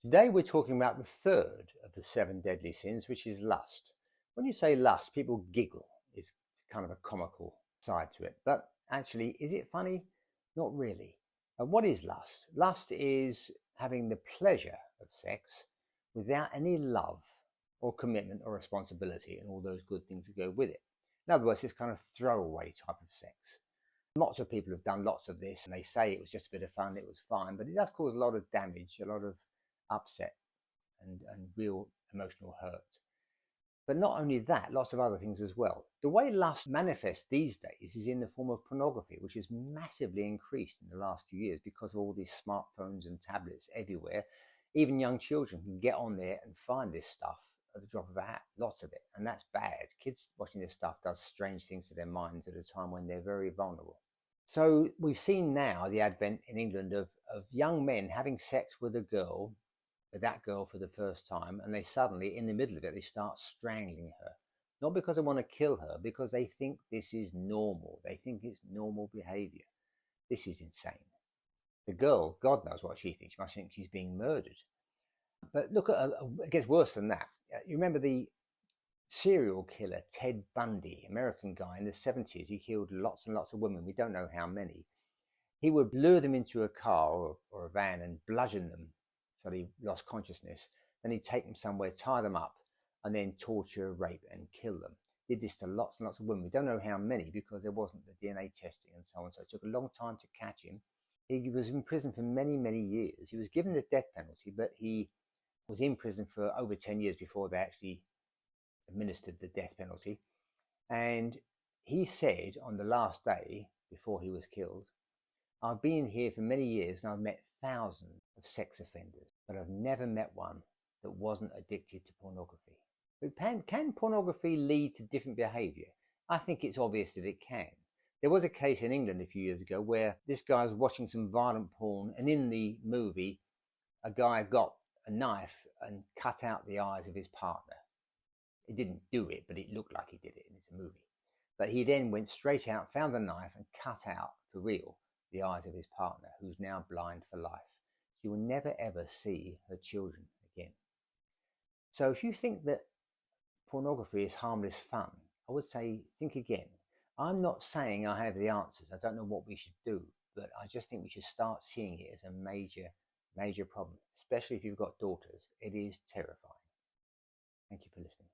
Today we're talking about the third of the seven deadly sins, which is lust. When you say lust, people giggle. It's kind of a comical side to it. But actually, is it funny? Not really. What is lust? Lust is having the pleasure of sex without any love or commitment or responsibility and all those good things that go with it. In other words, it's kind of throwaway type of sex. Lots of people have done lots of this and they say it was just a bit of fun, it was fine, but it does cause a lot of damage, a lot of upset and real emotional hurt. But not only that, lots of other things as well. The way lust manifests these days is in the form of pornography, which has massively increased in the last few years because of all these smartphones and tablets everywhere. Even young children can get on there and find this stuff at the drop of a hat, lots of it, and that's bad. Kids watching this stuff does strange things to their minds at a time when they're very vulnerable. So we've seen now the advent in England of young men having sex with a girl, with that girl for the first time, and they suddenly, in the middle of it, they start strangling her. Not because they want to kill her, because they think this is normal. They think it's normal behavior. This is insane. The girl, God knows what she thinks. She must think she's being murdered. But look, it gets worse than that. You remember the serial killer Ted Bundy, American guy in the 70s. He killed lots and lots of women. We don't know how many. He would lure them into a car or a van and bludgeon them so they lost consciousness. Then he'd take them somewhere, tie them up, and then torture, rape, and kill them. Did this to lots and lots of women. We don't know how many because there wasn't the DNA testing and so on. So it took a long time to catch him. He was in prison for many, many years. He was given the death penalty, but he was in prison for over 10 years before they actually administered the death penalty. And he said on the last day before he was killed, "I've been here for many years and I've met thousands of sex offenders, but I've never met one that wasn't addicted to pornography." But can pornography lead to different behavior? I think it's obvious that it can. There was a case in England a few years ago where this guy was watching some violent porn, and in the movie, a guy got a knife and cut out the eyes of his partner. He didn't do it, but it looked like he did it, and it's a movie. But he then went straight out, found the knife, and cut out, for real, the eyes of his partner, who's now blind for life. She will never ever see her children again. So if you think that pornography is harmless fun, I would say think again. I'm not saying I have the answers. I don't know what we should do, but I just think we should start seeing it as a major, major problem, especially if you've got daughters. It is terrifying. Thank you for listening.